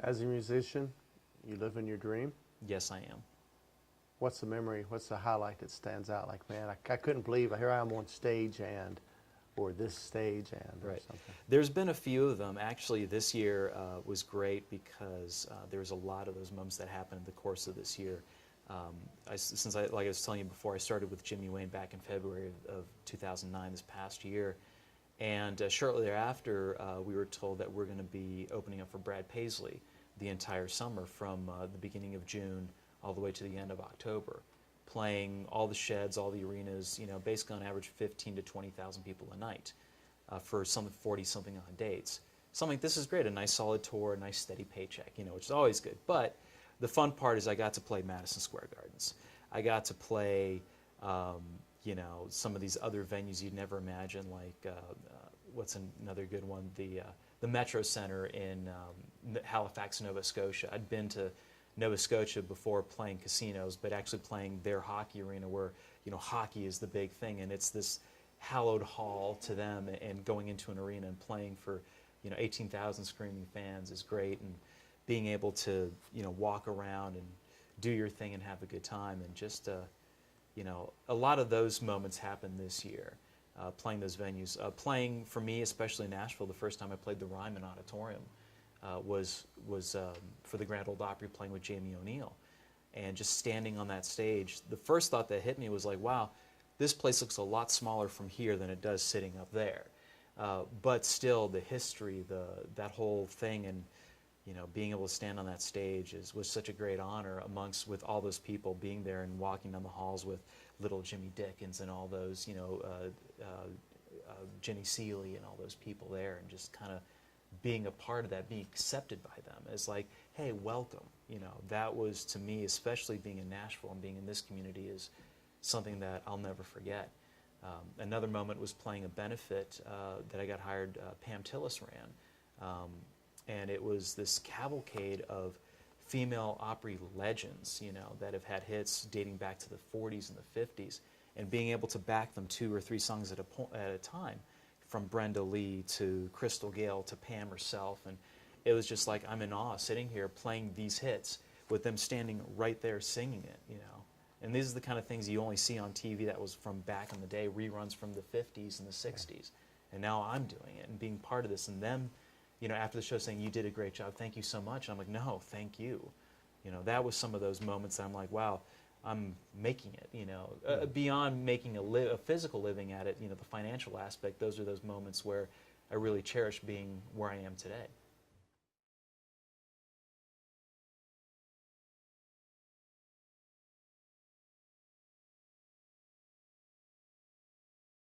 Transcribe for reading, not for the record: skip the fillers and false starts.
As a musician, you live in your dream. Yes, I am. What's the memory? What's the highlight that stands out? Like, man, I couldn't believe here I am on stage and, or this stage and, or Right. something. There's been a few of them. Actually, this year was great because there's a lot of those moments that happened in the course of this year. Like I was telling you before, I started with Jimmy Wayne back in February of 2009, this past year. And shortly thereafter, we were told that we're going to be opening up for Brad Paisley the entire summer from the beginning of June all the way to the end of October, playing all the sheds, all the arenas, basically on average 15 to 20,000 people a night for some 40-something odd dates. So I'm like, this is great, a nice solid tour, a nice steady paycheck, which is always good. But the fun part is I got to play Madison Square Gardens. I got to play, some of these other venues you'd never imagine, like what's another good one? The Metro Center in Halifax, Nova Scotia. I'd been to Nova Scotia before playing casinos, but actually playing their hockey arena where, hockey is the big thing, and it's this hallowed hall to them, and going into an arena and playing for, 18,000 screaming fans is great, and being able to, walk around and do your thing and have a good time, and just, a lot of those moments happened this year, playing those venues. Playing, for me, especially in Nashville, the first time I played the Ryman Auditorium was for the Grand Ole Opry, playing with Jamie O'Neill. And just standing on that stage, the first thought that hit me was like, wow, this place looks a lot smaller from here than it does sitting up there. But still, the history, that whole thing, and being able to stand on that stage was such a great honor with all those people, being there and walking down the halls with little Jimmy Dickens and all those, Jenny Seeley and all those people there, and just kind of being a part of that, being accepted by them as like, hey, welcome. That was, to me, especially being in Nashville and being in this community, is something that I'll never forget. Another moment was playing a benefit that I got hired, Pam Tillis ran. And it was this cavalcade of female Opry legends, that have had hits dating back to the 40s and the 50s, and being able to back them 2 or 3 songs at a time, from Brenda Lee to Crystal Gayle to Pam herself. And it was just like, I'm in awe sitting here playing these hits with them standing right there singing it, And these are the kind of things you only see on TV that was from back in the day, reruns from the 50s and the 60s. And now I'm doing it and being part of this, and them, after the show saying, you did a great job, thank you so much. And I'm like, no, thank you. That was some of those moments that I'm like, wow, I'm making it, beyond making a physical living at it, the financial aspect, those are those moments where I really cherish being where I am today.